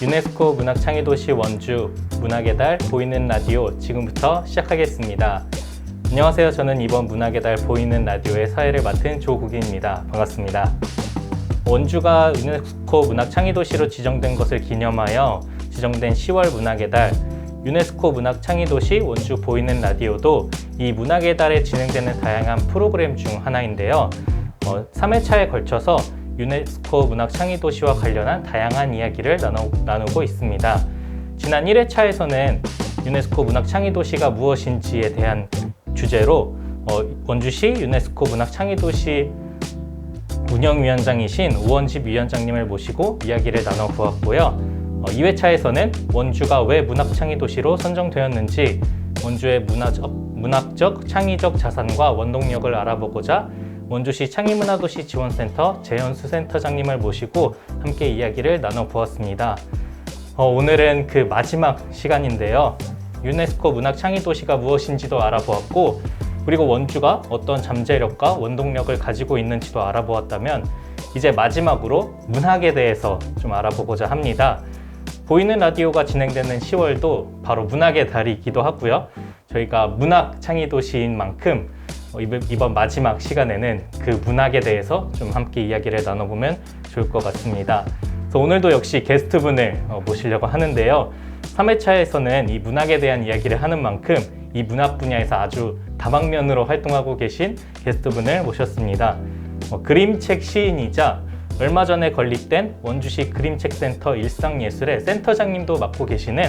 유네스코 문학창의도시 원주 문학의 달 보이는 라디오 지금부터 시작하겠습니다. 안녕하세요. 저는 이번 문학의 달 보이는 라디오의 사회를 맡은 조국인입니다. 반갑습니다. 원주가 유네스코 문학창의도시로 지정된 것을 기념하여 지정된 10월 문학의 달 유네스코 문학창의도시 원주 보이는 라디오도 이 문학의 달에 진행되는 다양한 프로그램 중 하나인데요. 3회차에 걸쳐서 유네스코 문학창의도시와 관련한 다양한 이야기를 나누고 있습니다. 지난 1회차에서는 유네스코 문학창의도시가 무엇인지에 대한 주제로 원주시 유네스코 문학창의도시 운영위원장이신 우원집 위원장님을 모시고 이야기를 나눠보았고요. 2회차에서는 원주가 왜 문학창의도시로 선정되었는지 원주의 문학적, 창의적 자산과 원동력을 알아보고자 원주시 창의문화도시 지원센터 재현수 센터장님을 모시고 함께 이야기를 나눠보았습니다. 오늘은 그 마지막 시간인데요. 유네스코 문학창의도시가 무엇인지도 알아보았고 그리고 원주가 어떤 잠재력과 원동력을 가지고 있는지도 알아보았다면 이제 마지막으로 문학에 대해서 좀 알아보고자 합니다. 보이는 라디오가 진행되는 10월도 바로 문학의 달이기도 하고요. 저희가 문학 창의도시인 만큼 이번 마지막 시간에는 그 문학에 대해서 좀 함께 이야기를 나눠보면 좋을 것 같습니다. 그래서 오늘도 역시 게스트분을 모시려고 하는데요. 3회차에서는 이 문학에 대한 이야기를 하는 만큼 이 문학 분야에서 아주 다방면으로 활동하고 계신 게스트분을 모셨습니다. 그림책 시인이자 얼마 전에 건립된 원주시 그림책센터 일상예술의 센터장님도 맡고 계시는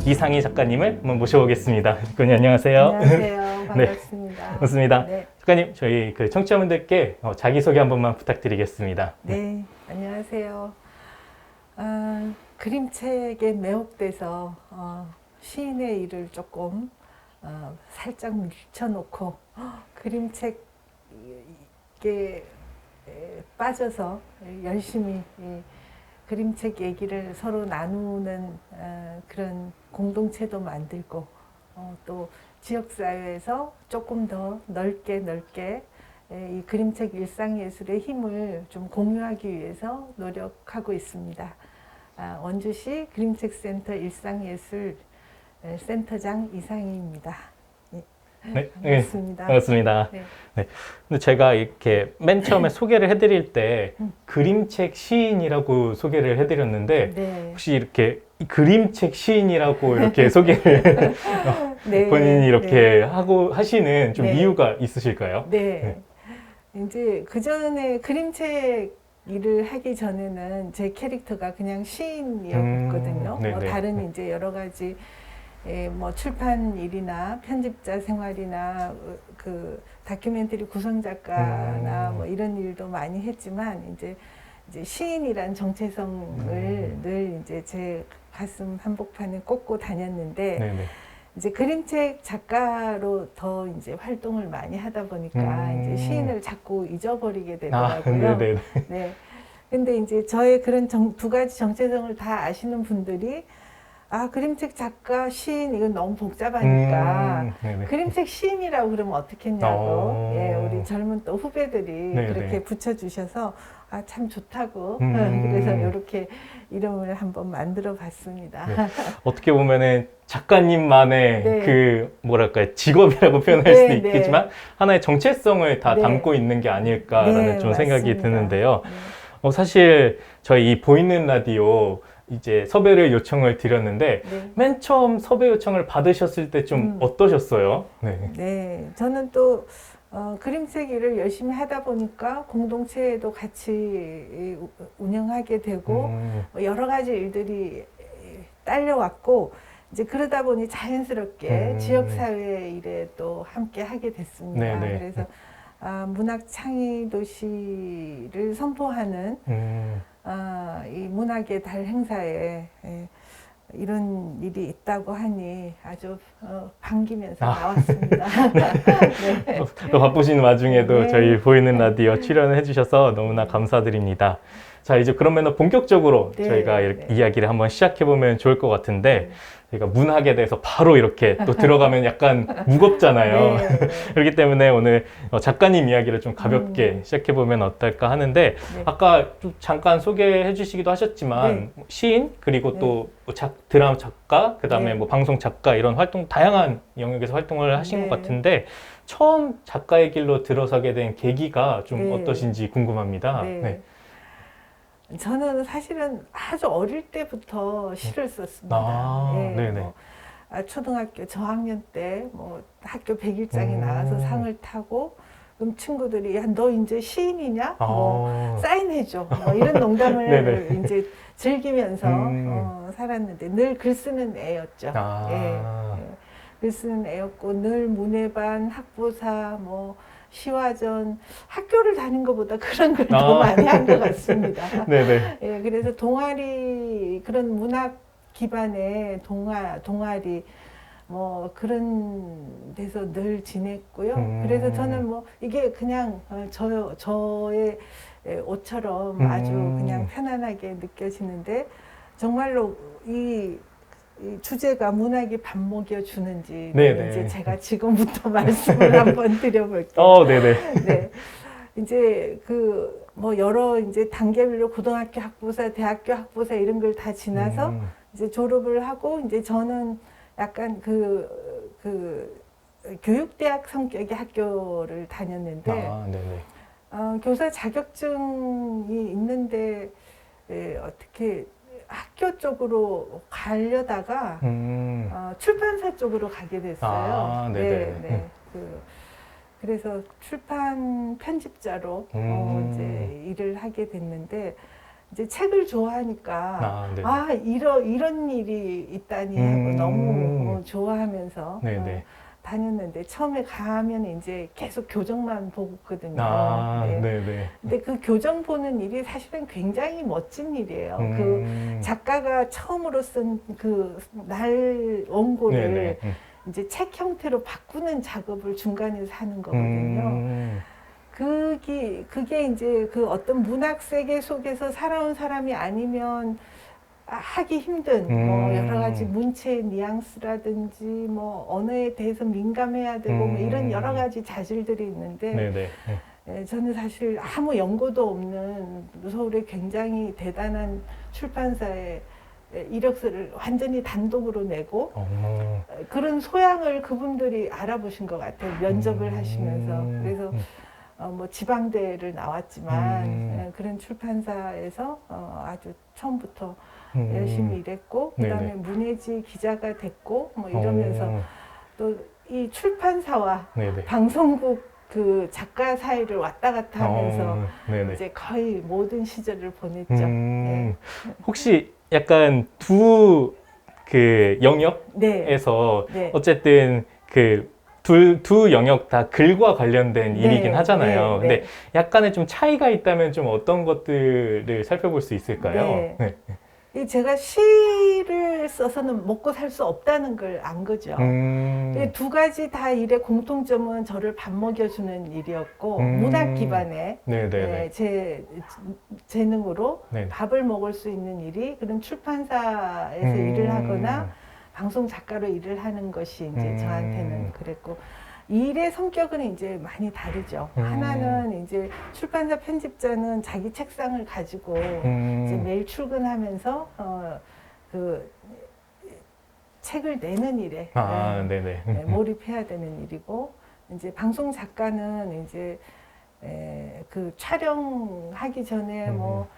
이상희 작가님을 한번 모셔보겠습니다. 작가님 안녕하세요. 안녕하세요. 반갑습니다. 네, 반갑습니다. 네. 작가님 저희 청취자분들께 자기소개 한 번만 부탁드리겠습니다. 네, 안녕하세요. 그림책에 매혹돼서 시인의 일을 조금 살짝 밀쳐놓고 그림책에 빠져서 열심히 그림책 얘기를 서로 나누는 그런 공동체도 만들고 또 지역사회에서 조금 더 넓게 이 그림책 일상예술의 힘을 좀 공유하기 위해서 노력하고 있습니다. 원주시 그림책센터 일상예술 센터장 이상희입니다. 네, 반갑습니다. 네, 반갑습니다. 네. 네. 근데 제가 이렇게 맨 처음에 소개를 해드릴 때 그림책 시인이라고 소개를 해드렸는데 네. 혹시 이렇게 그림책 시인이라고 이렇게 소개를 네. 본인이 이렇게 네. 하시는 좀 네. 이유가 있으실까요? 네. 이제 그 전에 그림책 일을 하기 전에는 제 캐릭터가 그냥 시인이었거든요. 뭐 다른 이제 여러 가지 뭐 출판 일이나 편집자 생활이나 그 다큐멘터리 구성 작가나 뭐 이런 일도 많이 했지만 이제 시인이란 정체성을 늘 이제 제 가슴 한복판에 꽂고 다녔는데 네네. 이제 그림책 작가로 더 이제 활동을 많이 하다 보니까 이제 시인을 자꾸 잊어버리게 되더라고요. 네네. 네. 근데 이제 저의 그런 두 가지 정체성을 다 아시는 분들이 그림책 작가, 시인 이건 너무 복잡하니까 그림책 시인이라고 그러면 어떻겠냐고 예, 우리 젊은 또 후배들이 네네. 그렇게 붙여주셔서 참 좋다고 그래서 이렇게 이름을 한번 만들어 봤습니다. 네. 어떻게 보면은 작가님만의 네. 그 뭐랄까요 직업이라고 표현할 네, 수도 네. 있겠지만 하나의 정체성을 다 네. 담고 있는 게 아닐까라는 네, 좀 생각이 맞습니다. 드는데요. 네. 사실 저희 이 보이는 라디오 이제 섭외를 요청을 드렸는데 네. 맨 처음 섭외 요청을 받으셨을 때 좀 어떠셨어요? 네. 네, 저는 또 그림책 일을 열심히 하다 보니까 공동체에도 같이 운영하게 되고 여러 가지 일들이 딸려왔고 이제 그러다 보니 자연스럽게 지역사회 일에 또 함께 하게 됐습니다. 네네. 그래서 문학 창의 도시를 선포하는 이 문학의 달 행사에 이런 일이 있다고 하니 아주 반기면서 나왔습니다. 네. 또 바쁘신 와중에도 네. 저희 보이는 라디오 출연을 해주셔서 너무나 감사드립니다. 자, 이제 그러면 본격적으로 네, 저희가 네. 이야기를 한번 시작해보면 좋을 것 같은데, 저희가 문학에 대해서 바로 이렇게 또 들어가면 약간 무겁잖아요. 네, 네. 그렇기 때문에 오늘 작가님 이야기를 좀 가볍게 시작해보면 어떨까 하는데, 네. 아까 좀 잠깐 소개해 주시기도 하셨지만, 시인, 그리고 네. 또 드라마 작가, 그 다음에 네. 뭐 방송 작가 이런 활동, 다양한 영역에서 활동을 하신 네. 것 같은데, 처음 작가의 길로 들어서게 된 계기가 좀 네. 어떠신지 궁금합니다. 네. 네. 저는 사실은 아주 어릴 때부터 시를 썼습니다. 아, 예, 네네. 뭐, 초등학교 저학년 때 뭐 학교 100일장에 나가서 상을 타고 그럼 친구들이 야, 너 이제 시인이냐? 뭐 사인해줘. 뭐 이런 농담을 네네. 이제 즐기면서 살았는데 늘 글 쓰는 애였죠. 예, 예. 글 쓰는 애였고 늘 문예반, 학부사, 뭐 시화전, 학교를 다닌 것보다 그런 걸 더 많이 한 것 같습니다. 네네. 예, 그래서 동아리, 그런 문학 기반의 동아리, 뭐 그런 데서 늘 지냈고요. 그래서 저는 뭐 이게 그냥 저의 옷처럼 아주 그냥 편안하게 느껴지는데, 정말로 이 주제가 문학이 밥 먹여주는지 네네. 이제 제가 지금부터 말씀을 한번 드려볼게요. 네네. 네. 이제 뭐 여러 이제 단계별로 고등학교 학부사, 대학교 학부사 이런 걸 다 지나서 이제 졸업을 하고, 이제 저는 약간 교육대학 성격의 학교를 다녔는데, 네네. 교사 자격증이 있는데 어떻게 학교 쪽으로 가려다가 출판사 쪽으로 가게 됐어요. 네네. 네. 그래서 출판 편집자로 이제 일을 하게 됐는데, 이제 책을 좋아하니까 이런 일이 있다니 하고 너무 좋아하면서 다녔는데, 처음에 가면 이제 계속 교정만 보거든요. 네. 네네. 근데 그 교정 보는 일이 사실은 굉장히 멋진 일이에요. 그 작가가 처음으로 쓴 그 날 원고를 이제 책 형태로 바꾸는 작업을 중간에서 하는 거거든요. 그게 이제 그 어떤 문학 세계 속에서 살아온 사람이 아니면 하기 힘든 뭐 여러 가지 문체의 뉘앙스라든지 뭐 언어에 대해서 민감해야 되고 뭐 이런 여러 가지 자질들이 있는데, 저는 사실 아무 연고도 없는 서울의 굉장히 대단한 출판사에 이력서를 완전히 단독으로 내고 그런 소양을 그분들이 알아보신 것 같아요. 면접을 하시면서. 그래서 뭐 지방대를 나왔지만 그런 출판사에서 아주 처음부터 열심히 일했고, 그다음에 문예지 기자가 됐고 뭐 이러면서 또 이 출판사와 방송국 그 작가 사이를 왔다 갔다 하면서 이제 거의 모든 시절을 보냈죠. 네. 혹시 약간 두 영역에서 어쨌든 두 영역 다 글과 관련된 일이긴 하잖아요. 근데 약간의 좀 차이가 있다면 좀 어떤 것들을 살펴볼 수 있을까요? 제가 시를 써서는 먹고 살 수 없다는 걸 안 거죠. 두 가지 다 일의 공통점은 저를 밥 먹여주는 일이었고, 문학 기반의 제 재능으로 밥을 먹을 수 있는 일이 그런 출판사에서 일을 하거나 방송 작가로 일을 하는 것이 이제 저한테는 그랬고, 일의 성격은 이제 많이 다르죠. 하나는 이제 출판사 편집자는 자기 책상을 가지고 이제 매일 출근하면서 그 책을 내는 일에 몰입해야 되는 일이고, 이제 방송 작가는 이제 그 촬영하기 전에 뭐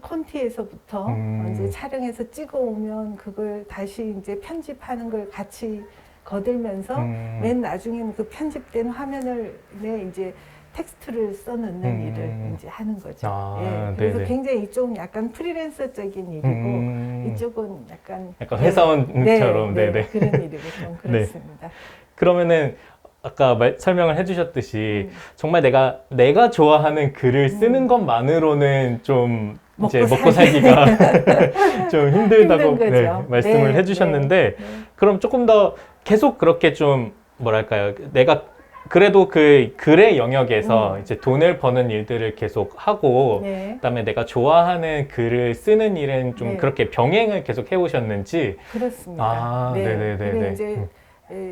콘티에서부터 이제 촬영해서 찍어 오면 그걸 다시 이제 편집하는 걸 같이 거들면서 맨 나중에는 그 편집된 화면을 이제 텍스트를 써넣는 일을 이제 하는 거죠. 그래서 굉장히 이쪽은 약간 프리랜서적인 일이고 이쪽은 약간 회사원처럼 그런 일이고 좀 그렇습니다. 그러면은 아까 설명을 해주셨듯이 정말 내가 좋아하는 글을 쓰는 것만으로는 좀 이제 먹고 살기가 좀 힘들다고 말씀을 해주셨는데, 그럼 조금 더 계속 그렇게 좀 뭐랄까요, 내가 그래도 그 글의 영역에서 이제 돈을 버는 일들을 계속 하고 네. 그다음에 내가 좋아하는 글을 쓰는 일은 좀 네. 그렇게 병행을 계속 해오셨는지. 그렇습니다. 아, 네. 네네네네. 근데 이제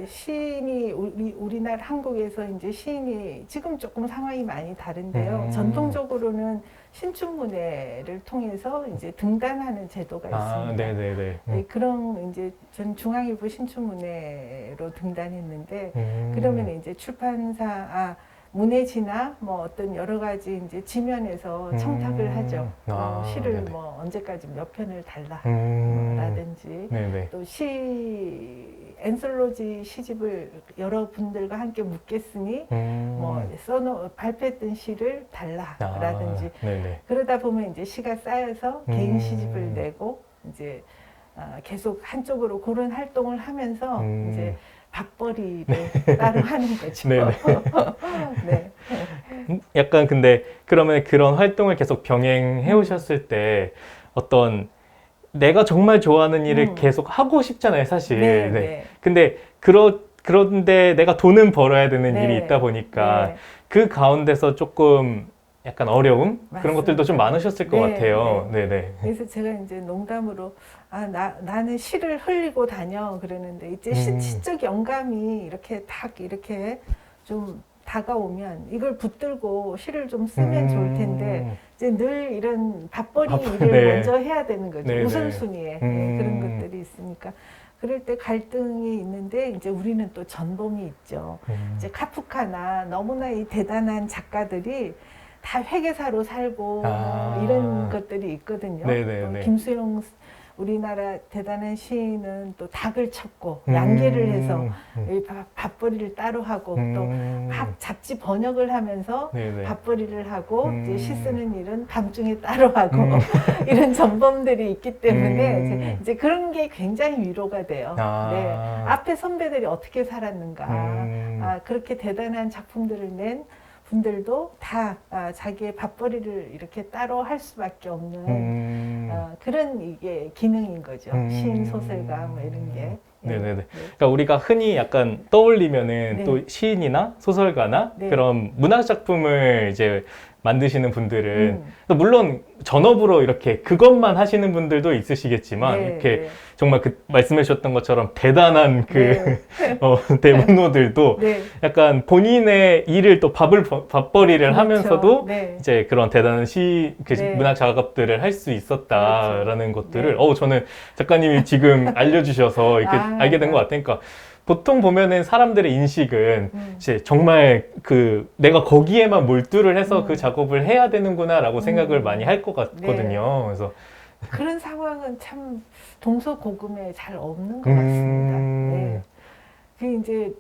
시인이 우리나라 한국에서 이제 시인이 지금 조금 상황이 많이 다른데요. 전통적으로는 신춘문예를 통해서 이제 등단하는 제도가 아, 있습니다. 네네네. 네, 그런 이제 전 중앙일보 신춘문예로 등단했는데 그러면 이제 출판사 문해지나 뭐 어떤 여러 가지 이제 지면에서 청탁을 하죠. 시를 네네. 뭐 언제까지 몇 편을 달라 라든지 네네. 또 엔솔로지 시집을 여러분들과 함께 묻겠으니 뭐 발표했던 시를 달라라든지 네네. 그러다 보면 이제 시가 쌓여서 개인 시집을 내고 이제 계속 한쪽으로 그런 활동을 하면서 이제 밥벌이를 따로 하는 거죠. 네네. 네. 약간 근데 그러면 그런 활동을 계속 병행해 오셨을 때 어떤 내가 정말 좋아하는 일을 계속 하고 싶잖아요, 사실. 네, 네. 네. 근데 그런데 내가 돈은 벌어야 되는 네. 일이 있다 보니까 네. 그 가운데서 조금 약간 어려움? 그런 것들도 좀 맞습니다. 많으셨을 것 네, 같아요. 네네. 그래서 제가 이제 농담으로 나는 시를 흘리고 다녀 그러는데 이제 시적 영감이 이렇게 이렇게 좀 다가오면 이걸 붙들고 시를 좀 쓰면 좋을 텐데 이제 늘 이런 밥벌이 일을 네. 먼저 해야 되는 거죠. 네네. 우선순위에 그런 것들이 있으니까 그럴 때 갈등이 있는데 이제 우리는 또 전범이 있죠. 이제 카프카나 너무나 이 대단한 작가들이 다 회계사로 살고 이런 것들이 있거든요. 네네네. 김수영 우리나라 대단한 시인은 또 닭을 쳤고 양계를 해서 이 밥벌이를 따로 하고 또 막 잡지 번역을 하면서 네네. 밥벌이를 하고 이제 시 쓰는 일은 밤중에 따로 하고 이런 전범들이 있기 때문에 이제 그런 게 굉장히 위로가 돼요. 네. 앞에 선배들이 어떻게 살았는가. 그렇게 대단한 작품들을 낸 분들도 다 자기의 밥벌이를 이렇게 따로 할 수밖에 없는 그런 이게 기능인 거죠. 시인, 소설가 뭐 이런 게. 네네네. 그러니까 우리가 흔히 약간 떠올리면은 네. 또 시인이나 소설가나 네. 그런 문학 작품을 이제 만드시는 분들은 또 물론 전업으로 이렇게 그것만 하시는 분들도 있으시겠지만 네, 이렇게 네. 정말 그 말씀해 주셨던 것처럼 대단한 그 네. 대문호들도 네. 약간 본인의 일을 또 밥벌이를 그렇죠. 하면서도 네. 이제 그런 대단한 네. 문학 작업들을 할 수 있었다라는 것들을 네. 저는 작가님이 지금 알려주셔서 이렇게 알게 된 것 같아요. 그러니까 보통 보면은 사람들의 인식은 이제 정말 내가 거기에만 몰두를 해서 그 작업을 해야 되는구나라고 생각을 많이 할 것 같거든요. 그래서 그런 상황은 참 동서고금에 잘 없는 것 같습니다. 네. 그 이제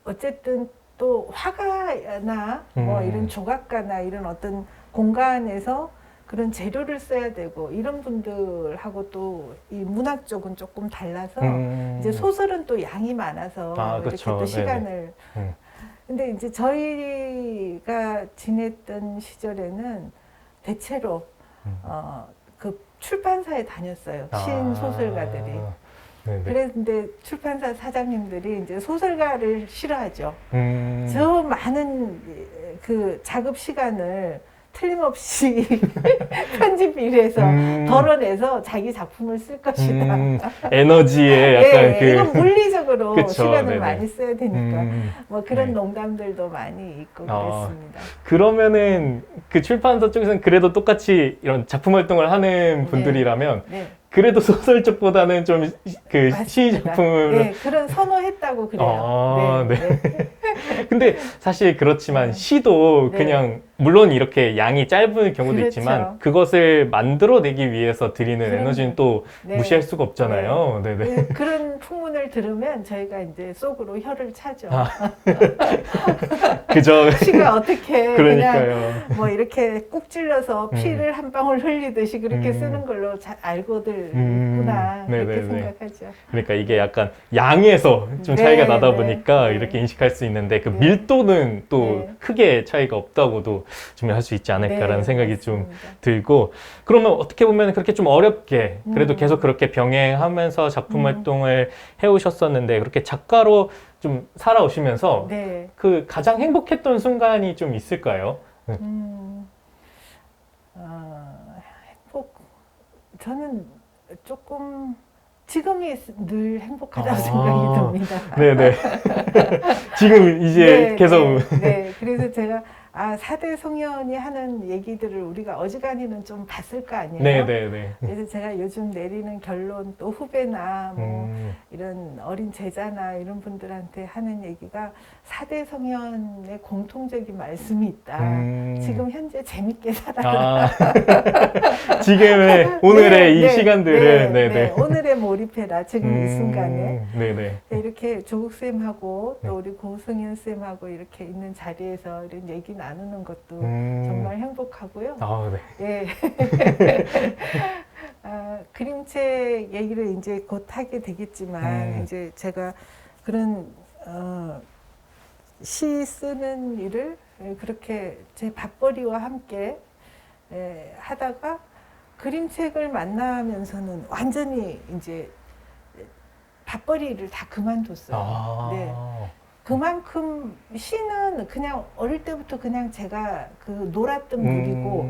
어쨌든 또 화가나 뭐 이런 조각가나 이런 어떤 공간에서 그런 재료를 써야 되고 이런 분들하고 또 이 문학 쪽은 조금 달라서 이제 소설은 또 양이 많아서 이렇게 그쵸. 또 시간을 근데 이제 저희가 지냈던 시절에는 대체로 그 출판사에 다녔어요. 시인 소설가들이. 네네. 그런데 출판사 사장님들이 이제 소설가를 싫어하죠. 음. 저 많은 그 작업 시간을 틀림없이 편집 일해서 덜어내서 자기 작품을 쓸 것이다. 에너지에 약간 예, 이건 물리적으로 그쵸, 시간을 네네. 많이 써야 되니까 뭐 그런 네. 농담들도 많이 있고 그랬습니다. 그러면은 그 출판사 쪽에서는 그래도 똑같이 이런 작품 활동을 하는 분들이라면 네. 그래도 소설 쪽보다는 좀 그 시 맞습니다. 작품을 네, 그런 선호했다고 그래요. 네. 근데 사실 그렇지만 시도 네. 그냥 물론 이렇게 양이 짧은 경우도 그렇죠. 있지만 그것을 만들어내기 위해서 들이는 그럼요. 에너지는 또 네. 무시할 수가 없잖아요. 네. 네. 그런 풍문을 들으면 저희가 이제 속으로 혀를 차죠. 그저 시가 어떻게 그러니까요. 그냥 뭐 이렇게 꾹 찔러서 피를 한 방울 흘리듯이 그렇게 쓰는 걸로 잘 알고들 있구나 그렇게 네네네. 생각하죠. 그러니까 이게 약간 양에서 좀 차이가 네, 나다 네, 보니까 네. 이렇게 인식할 수 있는데 그 네. 밀도는 또 네. 크게 차이가 없다고도 준비할 수 있지 않을까라는 네, 생각이 좀 맞습니다. 들고, 그러면 어떻게 보면 그렇게 좀 어렵게 그래도 음. 계속 그렇게 병행하면서 작품 활동을 해오셨었는데, 그렇게 작가로 좀 살아오시면서 네. 그 가장 행복했던 순간이 좀 있을까요? 음, 행복. 저는 조금 지금이 늘 행복하다고 생각이 듭니다. 네네. 지금 이제 네, 계속. 네, 네. 그래서 제가 4대 송년이 하는 얘기들을 우리가 어지간히는 좀 봤을 거 아니에요. 네네네. 그래서 제가 요즘 내리는 결론, 또 후배나 뭐 음. 이런 어린 제자나 이런 분들한테 하는 얘기가 4대 성현의 공통적인 말씀이 있다. 지금 현재 재밌게 살아라. 지금의, 오늘의 네, 이 네, 시간들을, 네, 네네. 네. 오늘에 몰입해라. 지금 이 순간에. 네네. 이렇게 조국쌤하고 네. 또 우리 고승현쌤하고 이렇게 있는 자리에서 이런 얘기 나누는 것도 음. 정말 행복하고요. 아, 네. 예. 그림책 얘기를 이제 곧 하게 되겠지만, 이제 제가 그런, 시 쓰는 일을 그렇게 제 밥벌이와 함께 하다가 그림책을 만나면서는 완전히 이제 밥벌이를 다 그만뒀어요. 네. 그만큼 시는 그냥 어릴 때부터 그냥 제가 그 놀았던 물이고,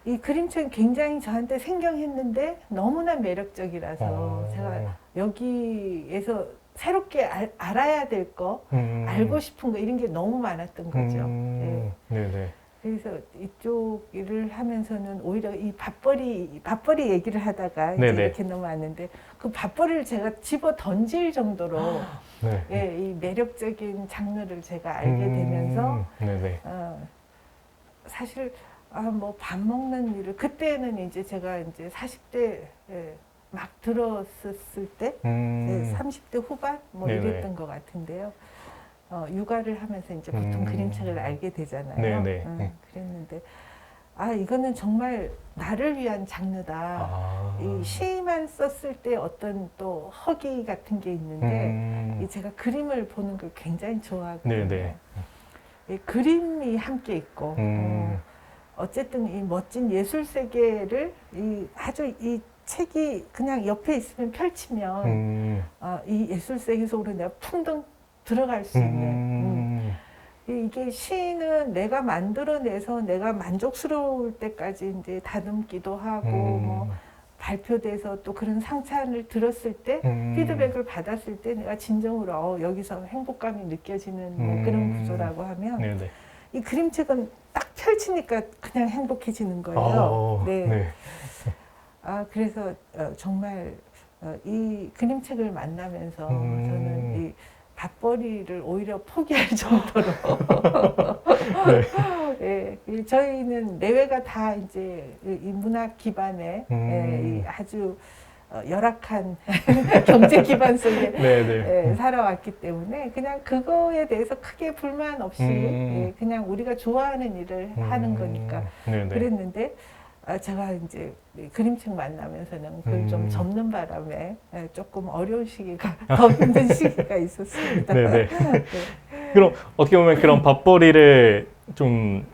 이 그림책은 굉장히 저한테 생경했는데 너무나 매력적이라서 제가 여기에서 새롭게 알아야 될 거, 알고 싶은 거 이런 게 너무 많았던 거죠. 네. 네네. 그래서 이쪽 일을 하면서는 오히려 이 밥벌이 얘기를 하다가 이제 네네. 이렇게 넘어왔는데, 그 밥벌이를 제가 집어 던질 정도로 네. 예, 이 매력적인 장르를 제가 알게 되면서 네네. 사실 뭐 밥 먹는 일을 그때는 이제 제가 이제 40대 막 들었을 때 30대 후반 뭐 네네. 이랬던 것 같은데요. 육아를 하면서 이제 보통 그림책을 알게 되잖아요. 네네. 그랬는데 이거는 정말 나를 위한 장르다. 이 시만 썼을 때 어떤 또 허기 같은 게 있는데 제가 그림을 보는 걸 굉장히 좋아하거든요. 네네. 이 그림이 함께 있고 어쨌든 이 멋진 예술 세계를 아주 이 책이 그냥 옆에 있으면 펼치면 이 예술 세계 속으로 내가 풍덩 들어갈 수 있는 이게 시는 내가 만들어내서 내가 만족스러울 때까지 이제 다듬기도 하고 뭐 발표돼서 또 그런 상찬을 들었을 때 피드백을 받았을 때 내가 진정으로 여기서 행복감이 느껴지는 뭐 그런 구조라고 하면 네네. 이 그림책은 딱 펼치니까 그냥 행복해지는 거예요. 네. 네. 그래서 정말 이 그림책을 만나면서 저는 이 밥벌이를 오히려 포기할 정도로 네. 저희는 내외가 다 이제 이 문학 기반의 이 아주 열악한 경제 기반 속에 살아왔기 때문에 그냥 그거에 대해서 크게 불만 없이 그냥 우리가 좋아하는 일을 하는 거니까 그랬는데 제가 이제 그림책 만나면서는 그걸 좀 접는 바람에 조금 어려운 시기가 더 힘든 시기가 있었습니다. 네네. 네. 그럼 어떻게 보면 그런 밥벌이를 좀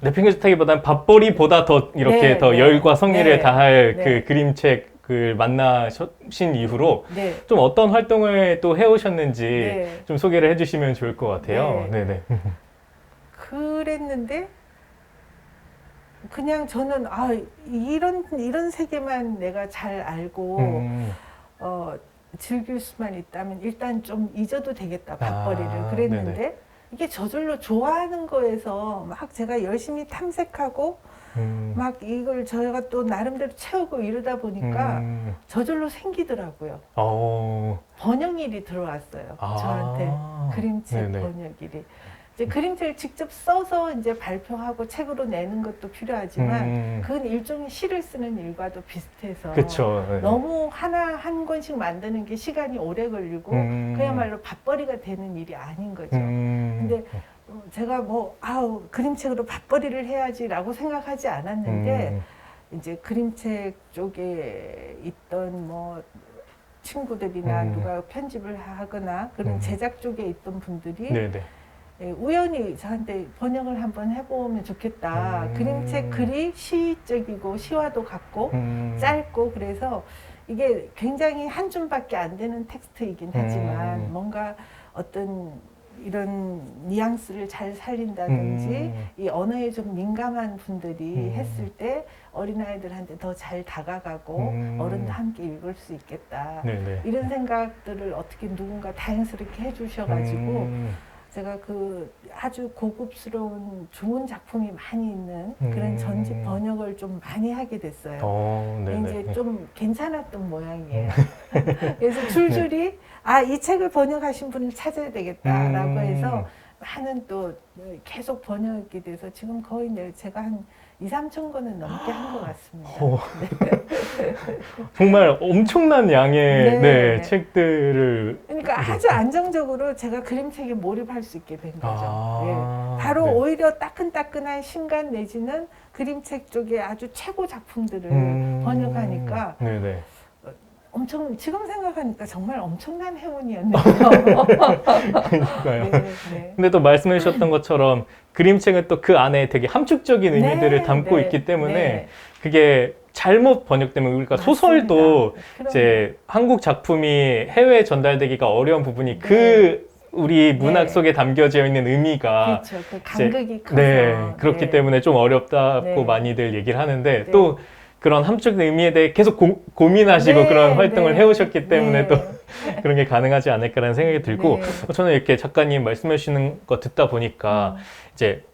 내팽개쳤다기보다는 밥벌이보다 더 이렇게 더 열과 성의를 다할 그 그림책을 만나신 이후로 좀 어떤 활동을 또 해오셨는지 좀 소개를 해주시면 좋을 것 같아요. 네네. 그랬는데 그냥 저는 이런 세계만 내가 잘 알고 즐길 수만 있다면 일단 좀 잊어도 되겠다 밥벌이를 그랬는데 이게 저절로 좋아하는 거에서 막 제가 열심히 탐색하고 막 이걸 저희가 또 나름대로 채우고 이러다 보니까 저절로 생기더라고요. 번역일이 들어왔어요. 저한테 그림책 번역일이. 이제 그림책을 직접 써서 이제 발표하고 책으로 내는 것도 필요하지만 그건 일종의 시를 쓰는 일과도 비슷해서 그쵸. 너무 한 권씩 만드는 게 시간이 오래 걸리고 그야말로 밥벌이가 되는 일이 아닌 거죠. 근데 제가 그림책으로 밥벌이를 해야지라고 생각하지 않았는데 이제 그림책 쪽에 있던 뭐 친구들이나 누가 편집을 하거나 그런 제작 쪽에 있던 분들이 우연히 저한테 번역을 한번 해보면 좋겠다. 그림책 글이 시적이고 시와도 같고 짧고 그래서 이게 굉장히 한 줄밖에 안 되는 텍스트이긴 하지만 뭔가 어떤 이런 뉘앙스를 잘 살린다든지 이 언어에 좀 민감한 분들이 했을 때 어린아이들한테 더 잘 다가가고 어른도 함께 읽을 수 있겠다. 네네. 이런 생각들을 어떻게 누군가 다행스럽게 해주셔가지고 제가 그 아주 고급스러운 좋은 작품이 많이 있는 그런 전집 번역을 좀 많이 하게 됐어요. 이제 좀 괜찮았던 모양이에요. 그래서 줄줄이 이 책을 번역하신 분을 찾아야 되겠다라고 해서 많은 또 계속 번역이 돼서 지금 거의 제가 한 2~3천 권은 넘게 한 것 같습니다. 정말 엄청난 양의 네. 책들을. 그러니까 아주 안정적으로 제가 그림책에 몰입할 수 있게 된 거죠. 바로 네. 오히려 따끈따끈한 신간 내지는 그림책 쪽에 아주 최고 작품들을 번역하니까 네네. 지금 생각하니까 정말 엄청난 행운이었네요. 그러니까요. 네. 근데 또 말씀해 주셨던 것처럼 그림책은 또 그 안에 되게 함축적인 의미들을 담고 네, 있기 때문에 네. 그게 잘못 번역되면 우리가 맞습니다. 소설도 그럼요. 이제 한국 작품이 해외에 전달되기가 어려운 부분이 네. 우리 문학 네. 속에 담겨져 있는 의미가 그렇죠. 그 간극이 커서. 네, 그렇기 네. 때문에 좀 어렵다고 네. 많이들 얘기를 하는데 네. 또 그런 함축 의미에 대해 계속 고민하시고 네, 그런 활동을 네. 해오셨기 때문에 네. 또 그런 게 가능하지 않을까라는 생각이 들고 네. 저는 이렇게 작가님 말씀해 주시는 거 듣다 보니까 이제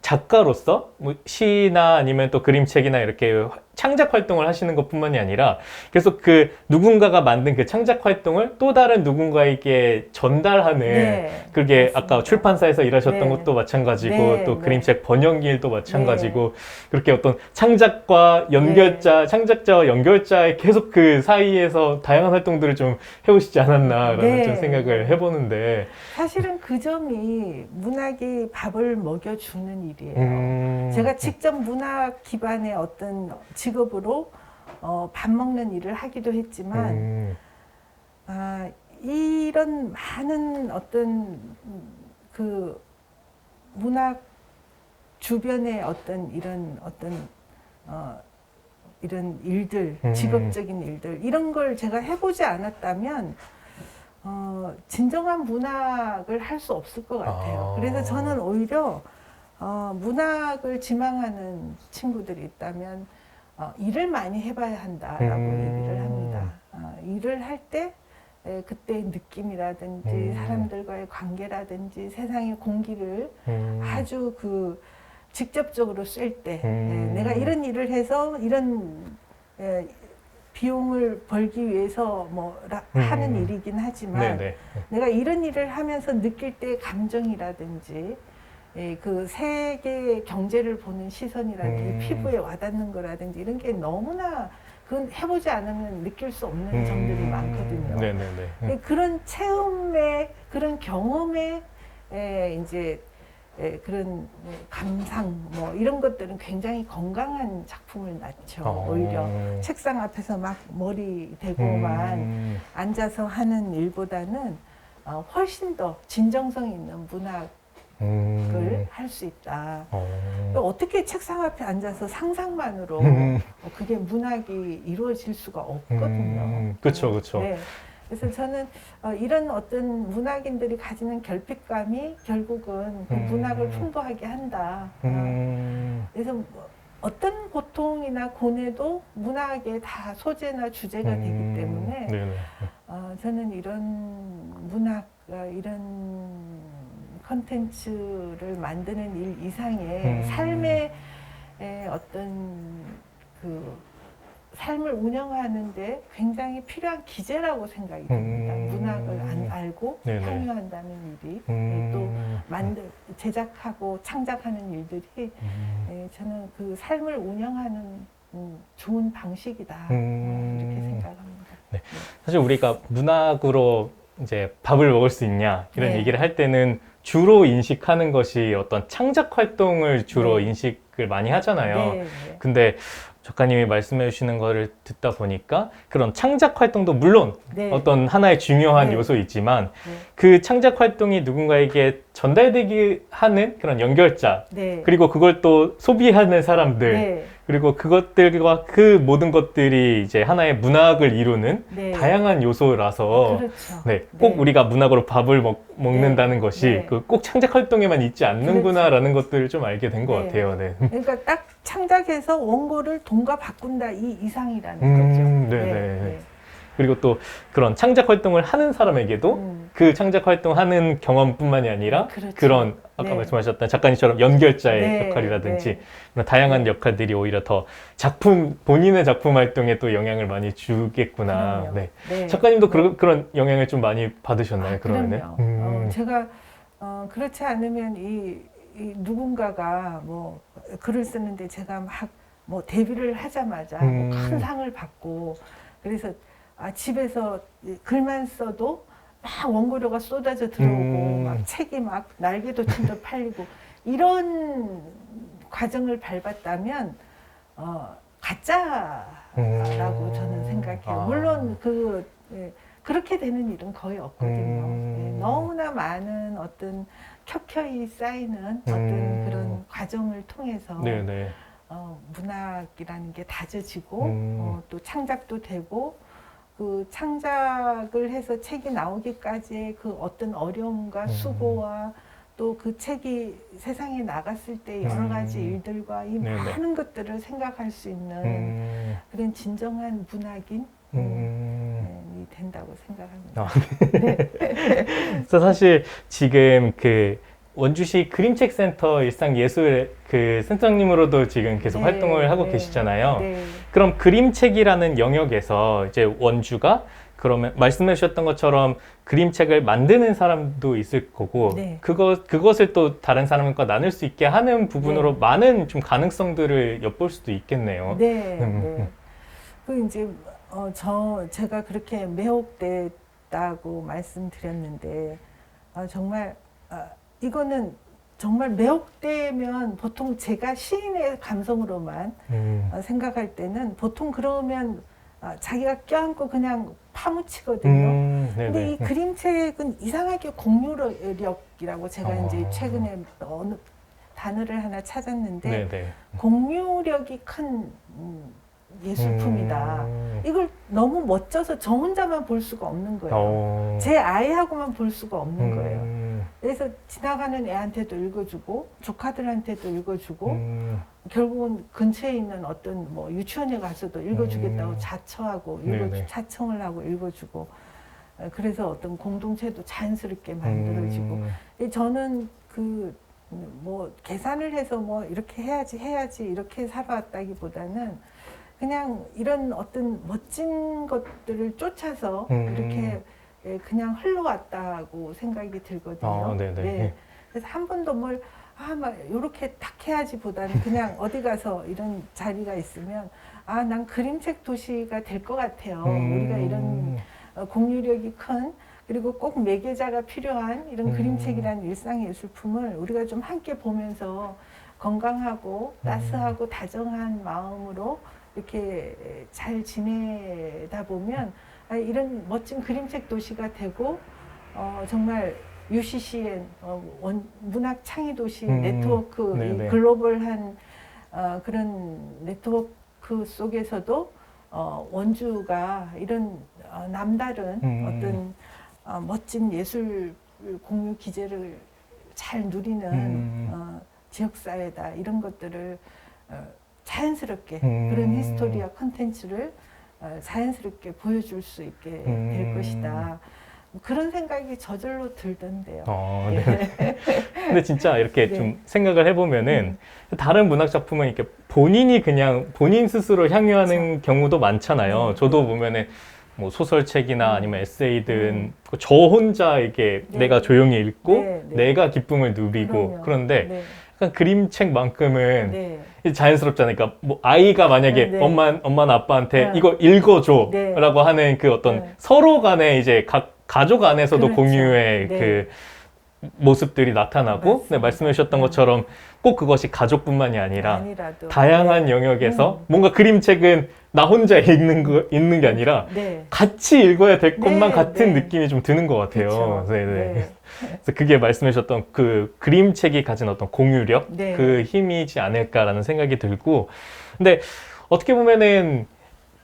작가로서 뭐 시나 아니면 또 그림책이나 이렇게 창작 활동을 하시는 것뿐만이 아니라 계속 그 누군가가 만든 그 창작 활동을 또 다른 누군가에게 전달하는 네, 그게 맞습니다. 아까 출판사에서 일하셨던 네. 것도 마찬가지고 네, 또 네. 그림책 번역 일도 마찬가지고 그렇게 어떤 창작과 연결자, 창작자와 연결자의 계속 그 사이에서 다양한 활동들을 좀 해오시지 않았나라는 네. 좀 생각을 해보는데 사실은 그 점이 문학이 밥을 먹여주는 일이에요. 제가 직접 문학 기반의 어떤 직업으로 밥 먹는 일을 하기도 했지만 이런 많은 어떤 그 문학 주변의 어떤 이런 일들, 직업적인 일들 이런 걸 제가 해보지 않았다면 진정한 문학을 할 수 없을 것 같아요. 그래서 저는 오히려 문학을 지망하는 친구들이 있다면 일을 많이 해봐야 한다라고 얘기를 합니다. 일을 할 때 그때의 느낌이라든지 사람들과의 관계라든지 세상의 공기를 아주 그 직접적으로 쓸 때 내가 이런 일을 해서 이런 비용을 벌기 위해서 하는 일이긴 하지만 네네. 내가 이런 일을 하면서 느낄 때 감정이라든지 그 세계 경제를 보는 시선이라든지 피부에 와닿는 거라든지 이런 게 너무나 그건 해보지 않으면 느낄 수 없는 점들이 많거든요. 네네네. 그런 체험의 그런 경험의 이제 그런 감상 이런 것들은 굉장히 건강한 작품을 낳죠. 오히려 책상 앞에서 막 머리 대고만 앉아서 하는 일보다는 훨씬 더 진정성 있는 문학을 할 수 있다. 어떻게 책상 앞에 앉아서 상상만으로 그게 문학이 이루어질 수가 없거든요. 그렇죠, 그렇죠. 네. 그래서 저는 이런 어떤 문학인들이 가지는 결핍감이 결국은 그 문학을 풍부하게 한다. 그래서 어떤 고통이나 고뇌도 문학의 다 소재나 주제가 되기 때문에 저는 이런 문학, 이런 컨텐츠를 만드는 일 이상의 삶의 어떤 그 삶을 운영하는데 굉장히 필요한 기제라고 생각이 듭니다. 문학을 알고 향유한다는 일이 또 제작하고 창작하는 일들이 저는 그 삶을 운영하는 좋은 방식이다 이렇게 생각합니다. 네. 사실 우리가 문학으로 이제 밥을 먹을 수 있냐 이런 네. 얘기를 할 때는 주로 인식하는 것이 어떤 창작 활동을 주로 네. 인식을 많이 하잖아요. 네, 네. 근데 작가님이 말씀해 주시는 거를 듣다 보니까 그런 창작 활동도 물론 네. 어떤 하나의 중요한 네. 요소이지만 네. 그 창작 활동이 누군가에게 전달되게 하는 그런 연결자 네. 그리고 그걸 또 소비하는 사람들 네. 그리고 그것들과 그 모든 것들이 이제 하나의 문학을 이루는 네. 다양한 요소라서 그렇죠. 네, 꼭 네. 우리가 문학으로 밥을 먹는다는 네. 것이 네. 꼭 창작 활동에만 있지 않는구나라는 것들을 좀 알게 된 것 네. 같아요. 네. 그러니까 딱 창작해서 원고를 돈과 바꾼다 이 이상이라는 거죠. 네네. 그리고 또 그런 창작 활동을 하는 사람에게도 그 창작 활동하는 경험뿐만이 아니라 그렇죠. 그런 아까 네. 말씀하셨던 작가님처럼 연결자의 네. 역할이라든지 네. 그런 다양한 네. 역할들이 오히려 더 본인의 작품 활동에 또 영향을 많이 주겠구나. 그럼요. 네. 네. 작가님도 그런 영향을 좀 많이 받으셨나요? 그러면은? 그럼요. 제가 그렇지 않으면 이 누군가가 뭐 글을 쓰는데 제가 막 뭐 데뷔를 하자마자 뭐 큰 상을 받고 그래서 집에서 글만 써도 막 원고료가 쏟아져 들어오고 막 책이 막 날개도 춤도 팔리고 이런 과정을 밟았다면 가짜라고 저는 생각해요. 물론 그렇게 되는 일은 거의 없거든요. 너무나 많은 어떤 켜켜이 쌓이는 어떤 그런 과정을 통해서 네네. 문학이라는 게 다져지고 또 창작도 되고 그 창작을 해서 책이 나오기까지의 그 어떤 어려움과 수고와 또 그 책이 세상에 나갔을 때 여러 가지 일들과 이 네네. 많은 것들을 생각할 수 있는 그런 진정한 문학인 이 된다고 생각합니다. 그래서 사실 지금 그 원주시 그림책 센터 일상예술 그 센터장님으로도 지금 계속 네, 활동을 하고 네, 계시잖아요. 네. 그럼 그림책이라는 영역에서 이제 원주가 그러면 말씀해 주셨던 것처럼 그림책을 만드는 사람도 있을 거고 네. 그것을 또 다른 사람과 나눌 수 있게 하는 부분으로 네. 많은 좀 가능성들을 엿볼 수도 있겠네요. 네, 네. 그 이제 제가 그렇게 매혹됐다고 말씀드렸는데 정말 이거는 정말 매혹되면 보통 제가 시인의 감성으로만 생각할 때는 보통 그러면 자기가 껴안고 그냥 파묻히거든요. 근데 이 그림책은 이상하게 공유력이라고 제가 이제 최근에 어느 단어를 하나 찾았는데 네네. 공유력이 큰 예술품이다. 이걸 너무 멋져서 저 혼자만 볼 수가 없는 거예요. 제 아이하고만 볼 수가 없는 거예요. 그래서 지나가는 애한테도 읽어주고 조카들한테도 읽어주고 결국은 근처에 있는 어떤 뭐 유치원에 가서도 읽어주겠다고 자처하고 자청을 하고 읽어주고 그래서 어떤 공동체도 자연스럽게 만들어지고 저는 뭐 계산을 해서 뭐 이렇게 해야지 이렇게 살아왔다기보다는 그냥 이런 어떤 멋진 것들을 쫓아서 이렇게 그냥 흘러왔다고 생각이 들거든요. 네. 그래서 한 번도 막 이렇게 딱 해야지보다는 그냥 어디 가서 이런 자리가 있으면 난 그림책 도시가 될 것 같아요. 우리가 이런 공유력이 큰 그리고 꼭 매개자가 필요한 이런 그림책이라는 일상예술품을 우리가 좀 함께 보면서 건강하고 따스하고 다정한 마음으로 이렇게 잘 지내다 보면 이런 멋진 그림책 도시가 되고 정말 UCCN 문학 창의 도시 네트워크 이 글로벌한 그런 네트워크 속에서도 원주가 이런 남다른 어떤 멋진 예술 공유 기제를 잘 누리는 지역사회다 이런 것들을 자연스럽게 그런 히스토리와 컨텐츠를 자연스럽게 보여줄 수 있게 될 것이다. 그런 생각이 저절로 들던데요. 네. 근데 진짜 이렇게 좀 생각을 해보면은 다른 문학 작품은 이렇게 본인이 그냥 본인 스스로 향유하는 경우도 많잖아요. 저도 보면은 뭐 소설책이나 아니면 에세이든 저 혼자 이게 내가 조용히 읽고 내가 기쁨을 누리고 그런데 약간 그림책만큼은 자연스럽잖아요. 그러니까 뭐 아이가 만약에 엄마나 아빠한테 이거 읽어줘라고 하는 그 어떤 서로 간에 이제 가족 안에서도 공유의 모습들이 나타나고 네, 말씀해 주셨던 것처럼 꼭 그것이 가족뿐만이 아니라 아니라도 다양한 영역에서 뭔가 그림책은 나 혼자 읽는 게 아니라 네. 같이 읽어야 될 것만 네, 같은 네. 느낌이 좀 드는 것 같아요. 그쵸. 네네. 네. 그래서 그게 말씀해 주셨던 그 그림책이 가진 어떤 공유력, 네. 그 힘이지 않을까라는 생각이 들고, 근데 어떻게 보면은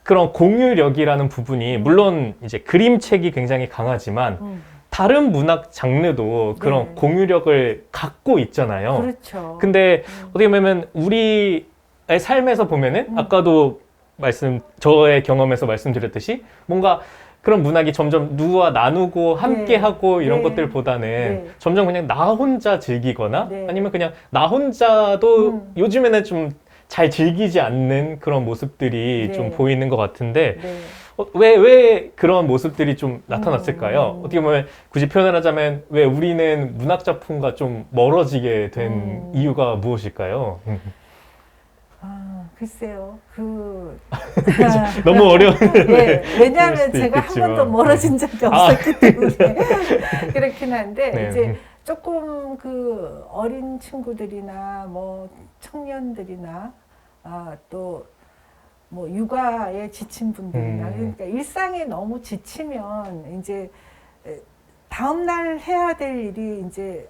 그런 공유력이라는 부분이 물론 이제 그림책이 굉장히 강하지만 다른 문학 장르도 그런 네. 공유력을 갖고 있잖아요. 그렇죠. 근데 어떻게 보면 우리의 삶에서 보면은 아까도 저의 경험에서 말씀드렸듯이 뭔가 그런 문학이 점점 누구와 나누고 함께 네. 하고 이런 네. 것들보다는 네. 점점 그냥 나 혼자 즐기거나 네. 아니면 그냥 나 혼자도 요즘에는 좀 잘 즐기지 않는 그런 모습들이 네. 좀 보이는 것 같은데 네. 왜 그런 모습들이 좀 나타났을까요? 어떻게 보면 굳이 표현을 하자면 왜 우리는 문학 작품과 좀 멀어지게 된 이유가 무엇일까요? 아, 글쎄요. 너무 어려운 네, 왜냐하면 수도 제가 한 있겠지만. 번도 멀어진 적이 없었기 때문에 그렇긴 한데 네. 이제 조금 그 어린 친구들이나 뭐 청년들이나 또 뭐 육아에 지친 분들이나 그러니까 일상에 너무 지치면 이제 다음 날 해야 될 일이 이제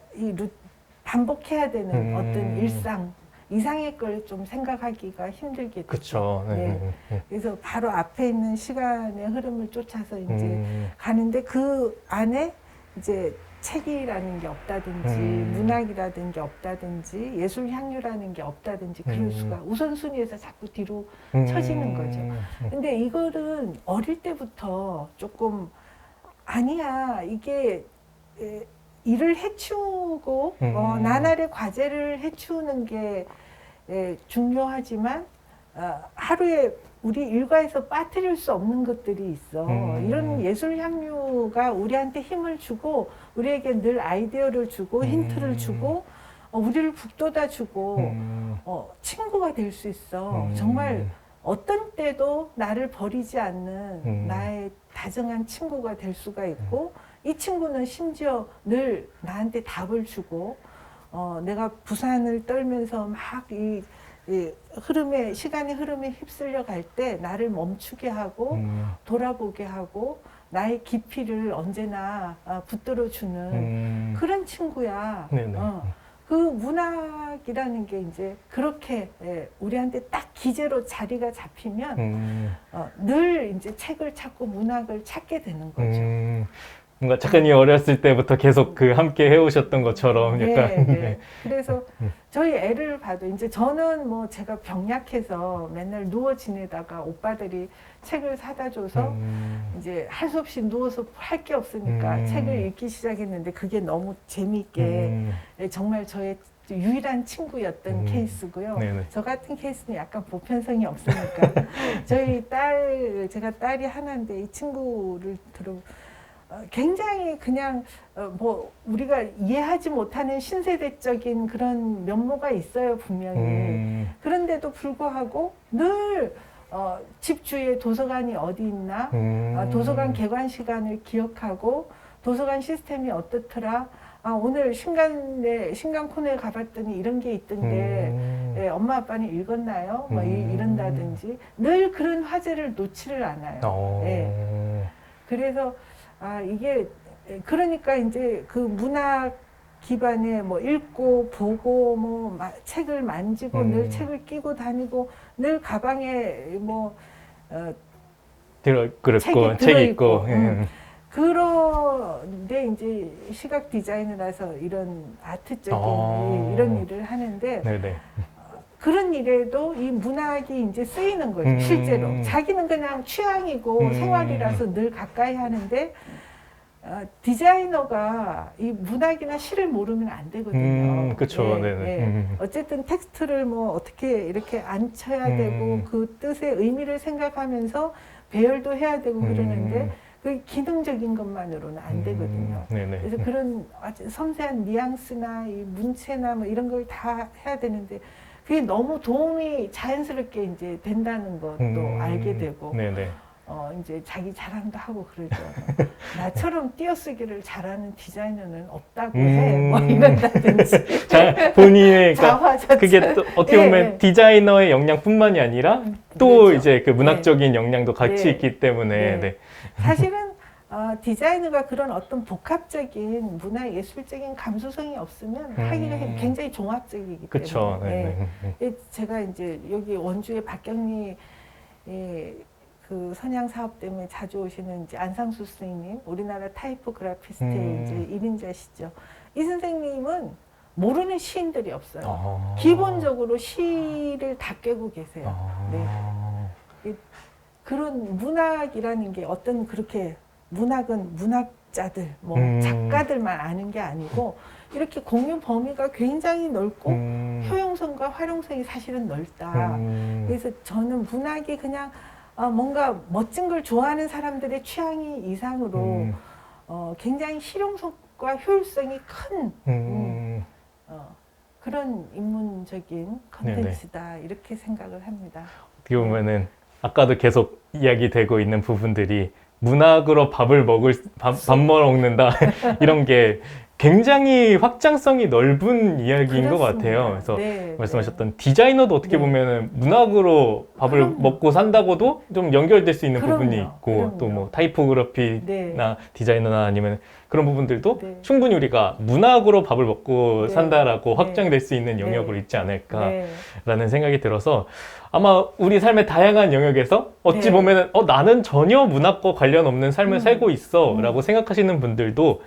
반복해야 되는 어떤 일상 이상의 걸 좀 생각하기가 힘들게 되죠. 그렇죠. 네. 그래서 바로 앞에 있는 시간의 흐름을 쫓아서 이제 가는데 그 안에 이제 책이라는 게 없다든지 문학이라는 게 없다든지 예술 향유라는 게 없다든지 그럴 수가 우선순위에서 자꾸 뒤로 처지는 거죠. 근데 이거는 어릴 때부터 조금 아니야 이게 일을 해치우고 나날의 과제를 해치우는 게 중요하지만 하루에 우리 일과에서 빠뜨릴 수 없는 것들이 있어. 이런 예술 향유가 우리한테 힘을 주고 우리에게 늘 아이디어를 주고 힌트를 주고 우리를 북돋아 주고 친구가 될 수 있어. 정말 어떤 때도 나를 버리지 않는 나의 다정한 친구가 될 수가 있고 이 친구는 심지어 늘 나한테 답을 주고 내가 부산을 떨면서 막 시간의 흐름에 휩쓸려 갈 때 나를 멈추게 하고 돌아보게 하고 나의 깊이를 언제나 붙들어 주는 그런 친구야. 그 문학이라는 게 이제 그렇게 우리한테 딱 기재로 자리가 잡히면 늘 이제 책을 찾고 문학을 찾게 되는 거죠. 뭔가 작가님이 어렸을 때부터 계속 그 함께 해오셨던 것처럼 약간. 네. 그래서 저희 애를 봐도 이제 저는 뭐 제가 병약해서 맨날 누워 지내다가 오빠들이 책을 사다 줘서 이제 할 수 없이 누워서 할 게 없으니까 책을 읽기 시작했는데 그게 너무 재미있게 정말 저의 유일한 친구였던 케이스고요. 네네. 저 같은 케이스는 약간 보편성이 없으니까 제가 딸이 하나인데 이 친구를 굉장히 그냥 뭐 우리가 이해하지 못하는 신세대적인 그런 면모가 있어요 분명히. 그런데도 불구하고 늘 집 주위에 도서관이 어디 있나 도서관 개관 시간을 기억하고 도서관 시스템이 어떻더라 오늘 신간 코너에 가봤더니 이런 게 있던데 엄마 아빠는 읽었나요? 뭐 이런다든지 늘 그런 화제를 놓지를 않아요. 네. 그래서 이게 그러니까 이제 그 문학 기반에 뭐 읽고 보고 뭐 책을 만지고 늘 책을 끼고 다니고 늘 가방에 뭐 책 있고 그런데 이제 시각 디자이너라서 이런 아트적인 이런 일을 하는데 네네. 그런 일에도 이 문학이 이제 쓰이는 거죠 실제로 자기는 그냥 취향이고 생활이라서 늘 가까이 하는데 디자이너가 이 문학이나 시를 모르면 안 되거든요. 그렇죠. 네네. 어쨌든 텍스트를 뭐 어떻게 이렇게 앉혀야 되고 그 뜻의 의미를 생각하면서 배열도 해야 되고 그러는데 그 기능적인 것만으로는 안 되거든요. 그래서 그런 아주 섬세한 뉘앙스나 이 문체나 뭐 이런 걸 다 해야 되는데 그게 너무 도움이 자연스럽게 이제 된다는 것도 알게 되고. 이제 자기 자랑도 하고 그러죠. 나처럼 띄어쓰기를 잘하는 디자이너는 없다고 해. 뭐 이런다든지. 본인의 자화자찬. 그게 또 어떻게 보면 디자이너의 역량뿐만이 아니라 또 그렇죠. 이제 그 문학적인 역량도 같이 있기 때문에 네. 사실은 디자이너가 그런 어떤 복합적인 문화 예술적인 감수성이 없으면 하기가 굉장히 종합적이기 그쵸. 때문에 제가 이제 여기 원주의 박경리 그 선양 사업 때문에 자주 오시는 이제 안상수 선생님, 우리나라 타이포그래피스트의 이제 1인자시죠. 이 선생님은 모르는 시인들이 없어요. 기본적으로 시를 다 꿰고 계세요. 그런 문학이라는 게 어떤 그렇게 문학은 문학자들, 뭐 작가들만 아는 게 아니고 이렇게 공유 범위가 굉장히 넓고 효용성과 활용성이 사실은 넓다. 그래서 저는 문학이 그냥 뭔가 멋진 걸 좋아하는 사람들의 취향이 이상으로 굉장히 실용성과 효율성이 큰 그런 인문적인 컨텐츠다 이렇게 생각을 합니다. 어떻게 보면은 아까도 계속 이야기되고 있는 부분들이 문학으로 밥 먹는다 이런 게 굉장히 확장성이 넓은 이야기인 것 같아요. 그래서 말씀하셨던 디자이너도 어떻게 보면은 문학으로 밥을 먹고 산다고도 좀 연결될 수 있는 부분이 있고 또 뭐 타이포그래피나 디자이너나 아니면 그런 부분들도 충분히 우리가 문학으로 밥을 먹고 산다라고 확장될 수 있는 영역으로 있지 않을까라는 생각이 들어서 아마 우리 삶의 다양한 영역에서 어찌 보면은 나는 전혀 문학과 관련 없는 삶을 살고 있어 라고 생각하시는 분들도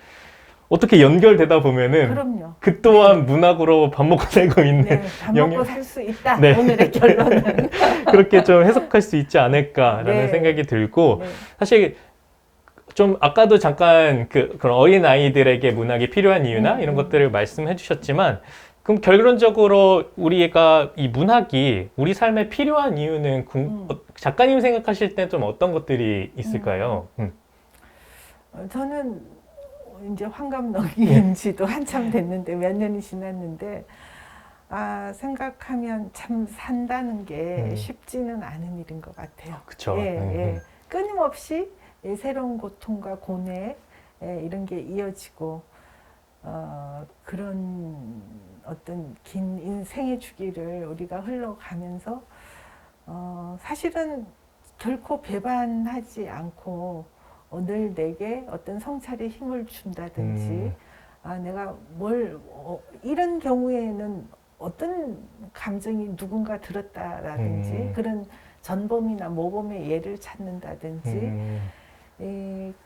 어떻게 연결되다 보면은 그 또한 문학으로 밥 먹고 살고 있는 밥 먹고 살 수 있다. 오늘의 결론은 그렇게 좀 해석할 수 있지 않을까라는 생각이 들고 사실 좀 아까도 잠깐 그런 어린 아이들에게 문학이 필요한 이유나 이런 것들을 말씀해 주셨지만 그럼 결론적으로 우리가 이 문학이 우리 삶에 필요한 이유는 작가님 생각하실 때 좀 어떤 것들이 있을까요? 저는 이제 환갑넘긴 지도 한참 됐는데 몇 년이 지났는데 생각하면 참 산다는 게 쉽지는 않은 일인 것 같아요. 그쵸. 끊임없이 새로운 고통과 고뇌 이런 게 이어지고 그런 어떤 긴 인생의 주기를 우리가 흘러가면서 사실은 결코 배반하지 않고 늘 내게 어떤 성찰의 힘을 준다든지 내가 이런 경우에는 어떤 감정이 누군가 들었다라든지 그런 전범이나 모범의 예를 찾는다든지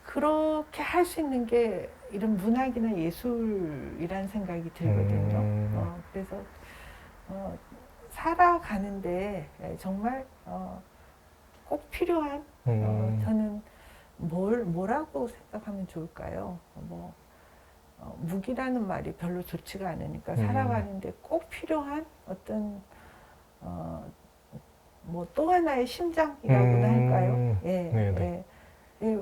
그렇게 할 수 있는 게 이런 문학이나 예술이라는 생각이 들거든요. 그래서 살아가는데 정말 꼭 필요한 저는 뭐라고 생각하면 좋을까요? 무기라는 말이 별로 좋지가 않으니까 살아가는데 꼭 필요한 어떤 또 하나의 심장이라고나 할까요?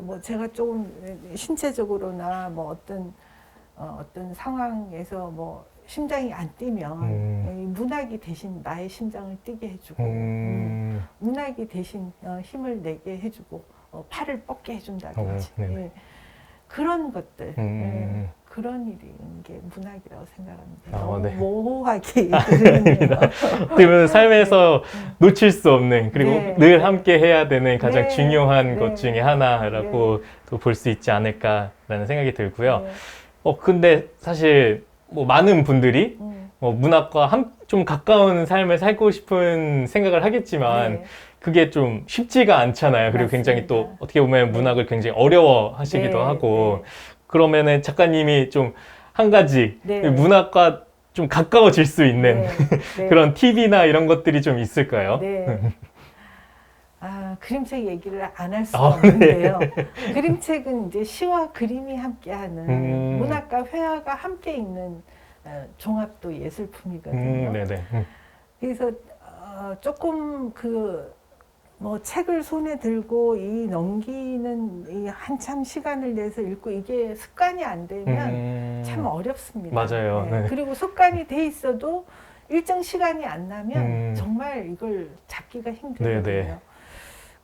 뭐 제가 조금 신체적으로나 뭐 어떤 상황에서 뭐 심장이 안 뛰면 문학이 대신 나의 심장을 뛰게 해주고 문학이 대신 힘을 내게 해주고 팔을 뻗게 해준다든지 그런 것들 그런 일인 게 문학이라고 생각합니다. 너무 모호하게 그러면 삶에서 놓칠 수 없는 그리고 늘 함께 해야 되는 가장 중요한 것 중에 하나라고 또 볼 수 있지 않을까라는 생각이 들고요. 근데 사실 뭐 많은 분들이 문학과 좀 가까운 삶을 살고 싶은 생각을 하겠지만 그게 좀 쉽지가 않잖아요. 그리고 굉장히 또 어떻게 보면 문학을 굉장히 어려워 하시기도 하고 그러면은 작가님이 좀 한 가지 문학과 좀 가까워질 수 있는 그런 팁이나 이런 것들이 좀 있을까요? 그림책 얘기를 안 할 수가 없는데요. 그림책은 이제 시와 그림이 함께하는 문학과 회화가 함께 있는 종합도 예술품이거든요. 그래서 조금 책을 손에 들고 넘기는 한참 시간을 내서 읽고 이게 습관이 안 되면 참 어렵습니다. 맞아요. 그리고 습관이 돼 있어도 일정 시간이 안 나면 정말 이걸 잡기가 힘들거든요.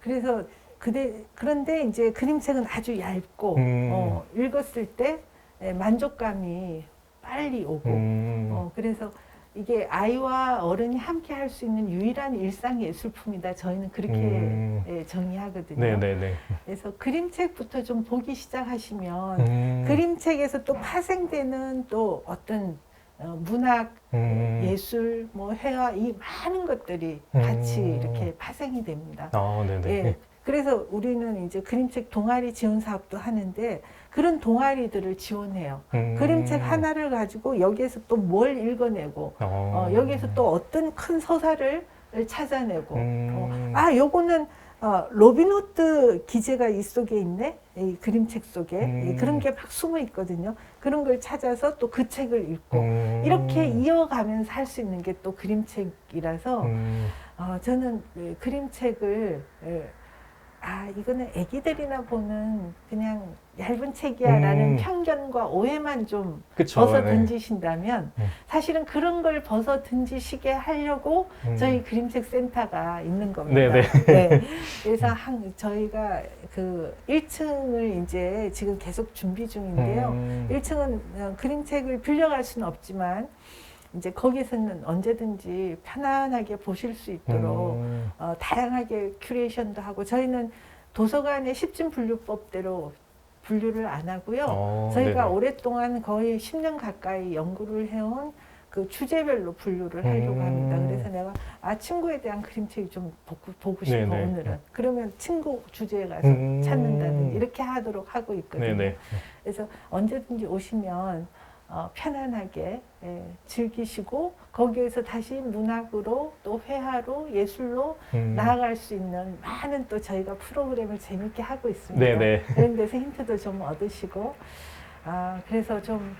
그래서 그런데 이제 그림책은 아주 얇고 읽었을 때 만족감이 빨리 오고 그래서 이게 아이와 어른이 함께 할 수 있는 유일한 일상 예술품이다. 저희는 그렇게 정의하거든요. 네네네. 그래서 그림책부터 좀 보기 시작하시면 그림책에서 또 파생되는 또 어떤 문학, 예술, 뭐 회화 이 많은 것들이 같이 이렇게 파생이 됩니다. 네네. 예, 그래서 우리는 이제 그림책 동아리 지원 사업도 하는데 그런 동아리들을 지원해요. 그림책 하나를 가지고 여기에서 또 뭘 읽어내고 여기에서 또 어떤 큰 서사를 찾아내고 요거는 로빈후드 기제가 이 속에 있네. 이 그림책 속에 그런 게 막 숨어 있거든요. 그런 걸 찾아서 또 그 책을 읽고 이렇게 이어가면서 할 수 있는 게 또 그림책이라서 저는 그림책을 이거는 애기들이나 보는 그냥 얇은 책이야 라는 편견과 오해만 좀 그쵸, 벗어 네. 던지신다면 사실은 그런 걸 벗어 던지시게 하려고 저희 그림책 센터가 있는 겁니다. 네네. 네. 그래서 저희가 그 1층을 이제 지금 계속 준비 중인데요. 1층은 그림책을 빌려갈 수는 없지만 이제 거기서는 언제든지 편안하게 보실 수 있도록 다양하게 큐레이션도 하고 저희는 도서관의 10진 분류법대로 분류를 안 하고요. 저희가 네네. 오랫동안 거의 10년 가까이 연구를 해온 그 주제별로 분류를 하려고 합니다. 그래서 내가 친구에 대한 그림책이 좀 보고 싶어 네네. 오늘은. 그러면 친구 주제에 가서 찾는다든지 이렇게 하도록 하고 있거든요. 네네. 그래서 언제든지 오시면 편안하게 즐기시고 거기에서 다시 문학으로 또 회화로 예술로 나아갈 수 있는 많은 또 저희가 프로그램을 재밌게 하고 있습니다. 네네. 그런 데서 힌트도 좀 얻으시고 그래서 좀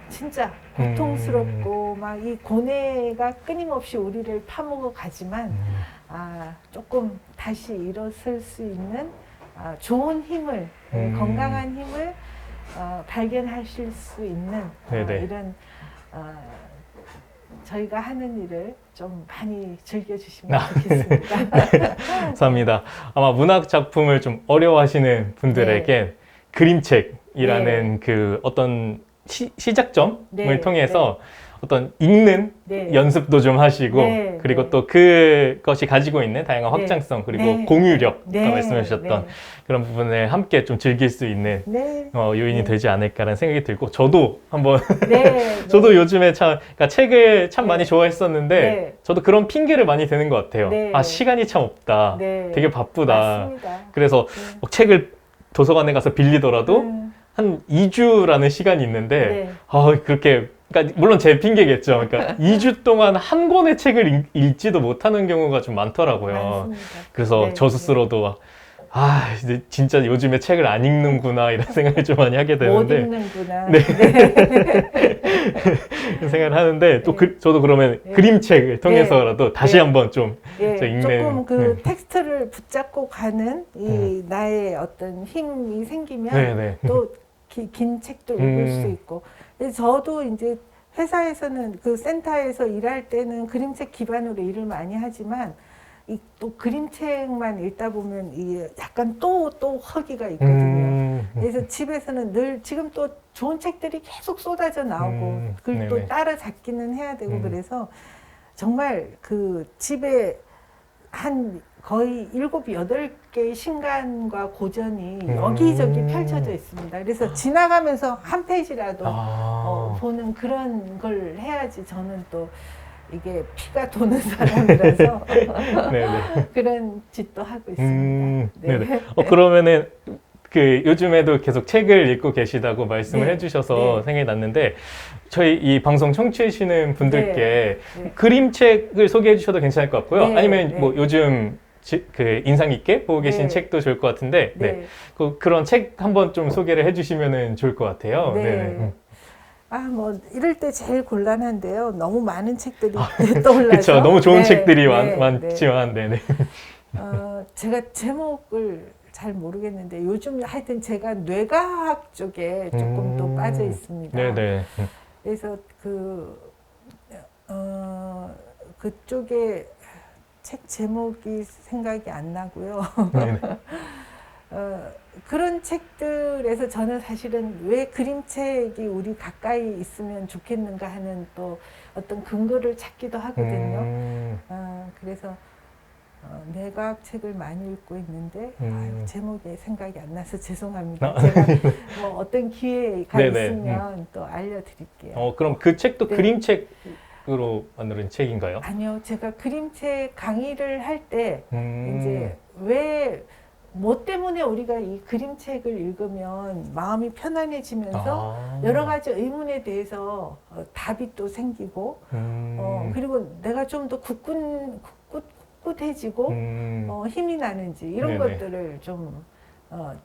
진짜 고통스럽고 막 이 고뇌가 끊임없이 우리를 파먹어 가지만 조금 다시 일어설 수 있는 좋은 힘을 건강한 힘을 발견하실 수 있는 이런 저희가 하는 일을 좀 많이 즐겨주시면 좋겠습니다. 감사합니다. 아마 문학 작품을 좀 어려워하시는 분들에게 그림책이라는 그 어떤 시작점을 통해서 어떤 읽는 연습도 좀 하시고 그리고 또 그것이 가지고 있는 다양한 확장성 그리고 공유력 아까 말씀해 주셨던 그런 부분을 함께 좀 즐길 수 있는 요인이 되지 않을까라는 생각이 들고 저도 한번 저도 요즘에 그러니까 책을 참 많이 좋아했었는데 저도 그런 핑계를 많이 대는 것 같아요. 시간이 참 없다. 되게 바쁘다. 맞습니다. 그래서 책을 도서관에 가서 빌리더라도 한 2주라는 시간이 있는데 그렇게 그러니까 물론 제 핑계겠죠. 그러니까 2주 동안 한 권의 책을 읽지도 못하는 경우가 좀 많더라고요. 맞습니다. 그래서 저 스스로도 막 이제 진짜 요즘에 책을 안 읽는구나 이런 생각을 좀 많이 하게 되는데 못 읽는구나. 그런 생각을 하는데 또 저도 그러면 그림책을 통해서라도 다시 한번 좀 읽는 조금 그 텍스트를 붙잡고 가는 이 나의 어떤 힘이 생기면 또 긴 책도 읽을 수 있고 저도 이제 회사에서는 그 센터에서 일할 때는 그림책 기반으로 일을 많이 하지만 또 그림책만 읽다 보면 약간 또 허기가 있거든요. 그래서 집에서는 늘 지금 또 좋은 책들이 계속 쏟아져 나오고 그걸 또 따라잡기는 해야 되고 그래서 정말 그 집에 한 거의 7, 8개의 신간과 고전이 여기저기 펼쳐져 있습니다. 그래서 지나가면서 한 페이지라도 보는 그런 걸 해야지 저는 또 이게 피가 도는 사람이라서 그런 짓도 하고 있습니다. 그러면은 그 요즘에도 계속 책을 읽고 계시다고 말씀을 해주셔서 생각이 났는데 저희 이 방송 청취하시는 분들께 그림책을 소개해 주셔도 괜찮을 것 같고요. 아니면 뭐 요즘 그 인상 깊게 보고 계신 책도 좋을 것 같은데 그런 책 한번 좀 소개를 해주시면 좋을 것 같아요. 뭐 이럴 때 제일 곤란한데요. 너무 많은 책들이 떠올라서. 그렇죠. 너무 좋은 책들이 많지만, 제가 제목을 잘 모르겠는데 요즘 하여튼 제가 뇌과학 쪽에 조금 또 빠져 있습니다. 그래서 그쪽에 책 제목이 생각이 안 나고요. 네네. 그런 책들에서 저는 사실은 왜 그림책이 우리 가까이 있으면 좋겠는가 하는 또 어떤 근거를 찾기도 하거든요. 그래서 내과학 책을 많이 읽고 있는데 아유, 제목이 생각이 안 나서 죄송합니다. 제가 뭐 어떤 기회가 네네. 있으면 또 알려드릴게요. 그럼 그 책도 네. 그림책으로 만든 책인가요? 아니요, 제가 그림책 강의를 할 때 이제 뭐 때문에 우리가 이 그림책을 읽으면 마음이 편안해지면서 여러 가지 의문에 대해서 답이 또 생기고 그리고 내가 좀 더 굳굳해지고 힘이 나는지 이런 네네. 것들을 좀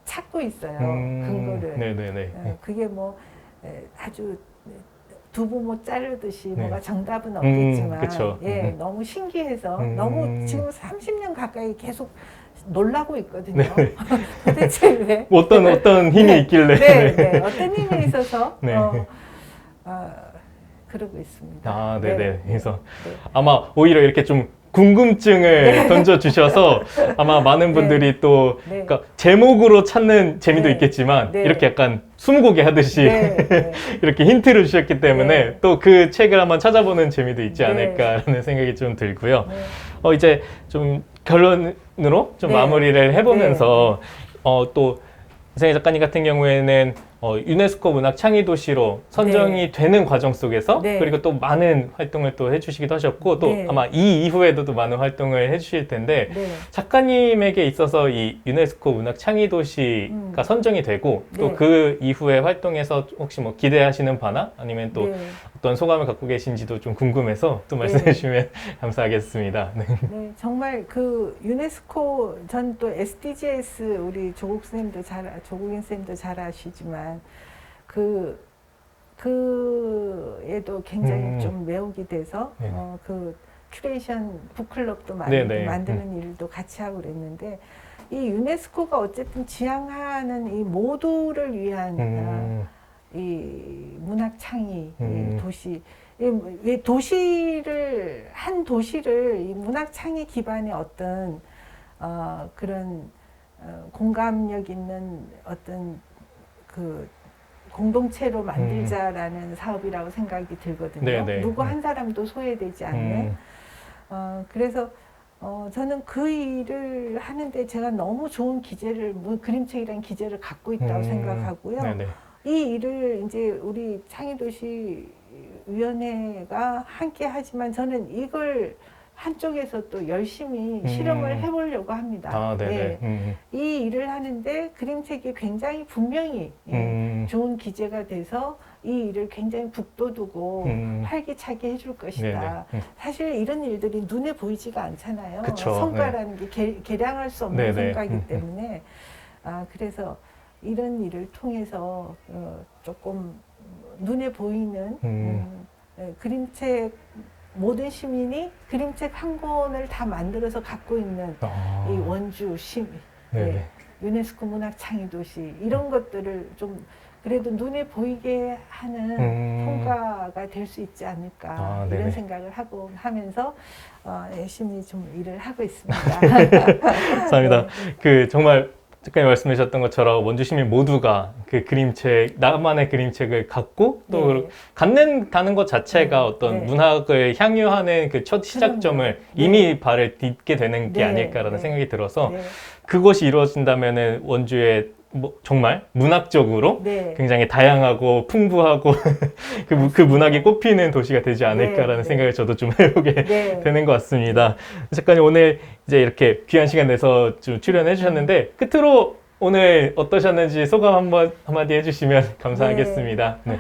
찾고 있어요. 근거를. 네네네. 그게 뭐 아주 두부 뭐 자르듯이 네. 뭐가 정답은 없겠지만 그쵸. 예, 너무 신기해서 너무 지금 30년 가까이 계속 놀라고 있거든요. 도대체 왜 어떤 힘이 네. 있길래. 네, 어떤 힘이 있어서 네. 그러고 있습니다. 네네. 그래서 네. 아마 오히려 이렇게 좀 궁금증을 던져주셔서 아마 많은 분들이 또 네. 그러니까 제목으로 찾는 재미도 네. 있겠지만 네. 이렇게 약간 스무고개 하듯이 네. 이렇게 힌트를 주셨기 때문에 네. 또 그 책을 한번 찾아보는 재미도 있지 네. 않을까라는 생각이 좀 들고요. 네. 이제 좀 결론으로 좀 네. 마무리를 해보면서 또 이상희 작가님 같은 경우에는 유네스코 문학 창의 도시로 선정이 되는 과정 속에서 네. 그리고 또 많은 활동을 또 해주시기도 하셨고 또 네. 아마 이 이후에도 또 많은 활동을 해주실 텐데 네. 작가님에게 있어서 이 유네스코 문학 창의 도시가 선정이 되고 또 네. 그 이후의 활동에서 혹시 뭐 기대하시는 바나 아니면 또 네. 어떤 소감을 갖고 계신지도 좀 궁금해서 또 말씀해 주시면 감사하겠습니다. 네. 네, 정말 그 유네스코 전 또 SDGs 우리 조국인 쌤도 잘 아시지만 그에도 굉장히 좀 매혹이 돼서 네. 그 큐레이션 북클럽도 네네. 만드는 일도 같이 하고 그랬는데 이 유네스코가 어쨌든 지향하는 이 모두를 위한 이 문학 창의 이 도시 왜 한 도시를 이 문학 창의 기반의 어떤 그런 공감력 있는 어떤 그 공동체로 만들자라는 사업이라고 생각이 들거든요. 네네. 누구 한 사람도 소외되지 않는. 그래서 저는 그 일을 하는데 제가 너무 좋은 그림책이라는 기재를 갖고 있다고 생각하고요. 네네. 이 일을 이제 우리 창의도시위원회가 함께 하지만 저는 이걸 한쪽에서 또 열심히 실험을 해보려고 합니다. 네네. 네. 이 일을 하는데 그림책이 굉장히 분명히 좋은 기재가 돼서 이 일을 굉장히 북돋우고 활기차게 해줄 것이다. 네네. 사실 이런 일들이 눈에 보이지가 않잖아요. 그쵸. 성과라는 게 계량할 수 없는 네네. 성과이기 때문에 그래서 이런 일을 통해서 조금 눈에 보이는 그림책 모든 시민이 그림책 한 권을 다 만들어서 갖고 있는 이 원주 네네. 유네스코 문학 창의 도시 이런 것들을 좀 그래도 눈에 보이게 하는 성과가 될 수 있지 않을까 네네. 이런 생각을 하면서 열심히 좀 일을 하고 있습니다. 감사합니다. 정말 작가님 말씀하셨던 것처럼 원주 시민 모두가 그 그림책, 나만의 그림책을 갖고 또 갖는다는 것 자체가 어떤 문학을 향유하는 그 첫 시작점을 이미 발을 딛게 되는 게 아닐까라는 생각이 들어서 그것이 이루어진다면은 원주의 정말 문학적으로 굉장히 다양하고 풍부하고 그 문학이 꽃피는 도시가 되지 않을까라는 생각을 저도 좀 해보게 되는 것 같습니다. 작가님 오늘 이제 이렇게 귀한 시간 내서 좀 출연해 주셨는데 끝으로 오늘 어떠셨는지 소감 한마디 해주시면 감사하겠습니다. 네.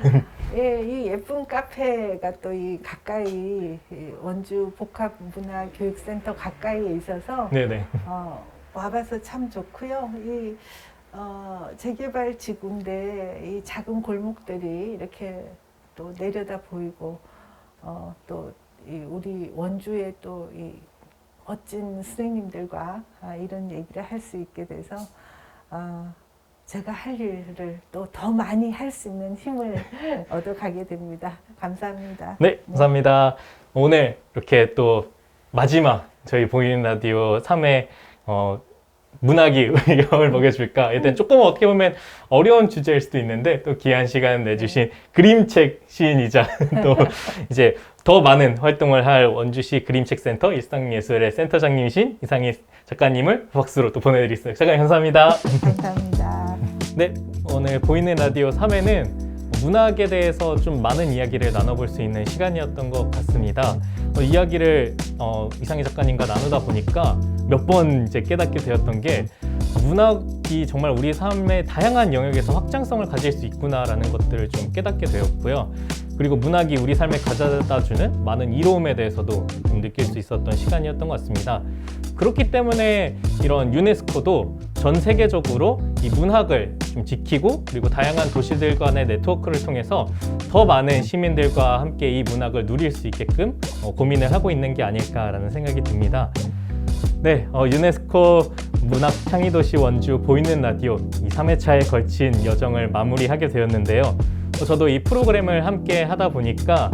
예, 이 예쁜 카페가 또 이 가까이 원주 복합문화교육센터 가까이에 있어서 네네. 와봐서 참 좋고요. 이 재개발 지구인데 이 작은 골목들이 이렇게 또 내려다 보이고 또 우리 원주의 또 이 멋진 선생님들과 이런 얘기를 할 수 있게 돼서 제가 할 일을 또 더 많이 할 수 있는 힘을 얻어가게 됩니다. 감사합니다. 네, 감사합니다. 오늘 이렇게 또 마지막 저희 보이는 라디오 3회 문학이 영을 먹여줄까? 일단 조금 어떻게 보면 어려운 주제일 수도 있는데 또 귀한 시간 내주신 그림책 시인이자 또 이제 더 많은 활동을 할 원주시 그림책센터 일상예술의 센터장님이신 이상희 작가님을 박수로 또 보내드리겠습니다. 작가님 감사합니다. 감사합니다. 네, 오늘 보이는 라디오 3회는 문학에 대해서 좀 많은 이야기를 나눠볼 수 있는 시간이었던 것 같습니다. 이야기를 이상희 작가님과 나누다 보니까 몇 번 이제 깨닫게 되었던 게 문학이 정말 우리 삶의 다양한 영역에서 확장성을 가질 수 있구나라는 것들을 좀 깨닫게 되었고요. 그리고 문학이 우리 삶에 가져다주는 많은 이로움에 대해서도 좀 느낄 수 있었던 시간이었던 것 같습니다. 그렇기 때문에 이런 유네스코도 전 세계적으로 이 문학을 좀 지키고 그리고 다양한 도시들 간의 네트워크를 통해서 더 많은 시민들과 함께 이 문학을 누릴 수 있게끔 고민을 하고 있는 게 아닐까라는 생각이 듭니다. 네, 유네스코 문학 창의도시 원주 보이는 라디오 이 3회차에 걸친 여정을 마무리하게 되었는데요. 저도 이 프로그램을 함께 하다 보니까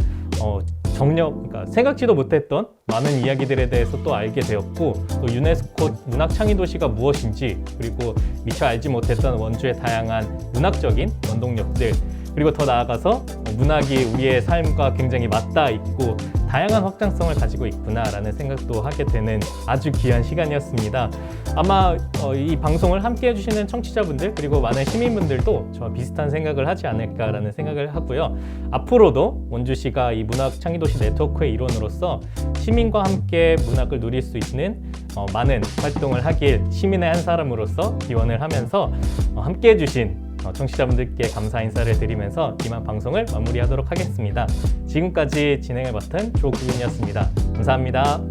그러니까 생각지도 못했던 많은 이야기들에 대해서 또 알게 되었고 또 유네스코 문학 창의도시가 무엇인지 그리고 미처 알지 못했던 원주의 다양한 문학적인 원동력들 그리고 더 나아가서 문학이 우리의 삶과 굉장히 맞닿아 있고 다양한 확장성을 가지고 있구나라는 생각도 하게 되는 아주 귀한 시간이었습니다. 아마 이 방송을 함께 해주시는 청취자분들 그리고 많은 시민분들도 저와 비슷한 생각을 하지 않을까라는 생각을 하고요. 앞으로도 원주시가 이 문학 창의도시 네트워크의 일원으로서 시민과 함께 문학을 누릴 수 있는 많은 활동을 하길 시민의 한 사람으로서 기원을 하면서 함께 해주신 청취자분들께 감사 인사를 드리면서 이만 방송을 마무리하도록 하겠습니다. 지금까지 진행을 맡은 조규민이었습니다. 감사합니다.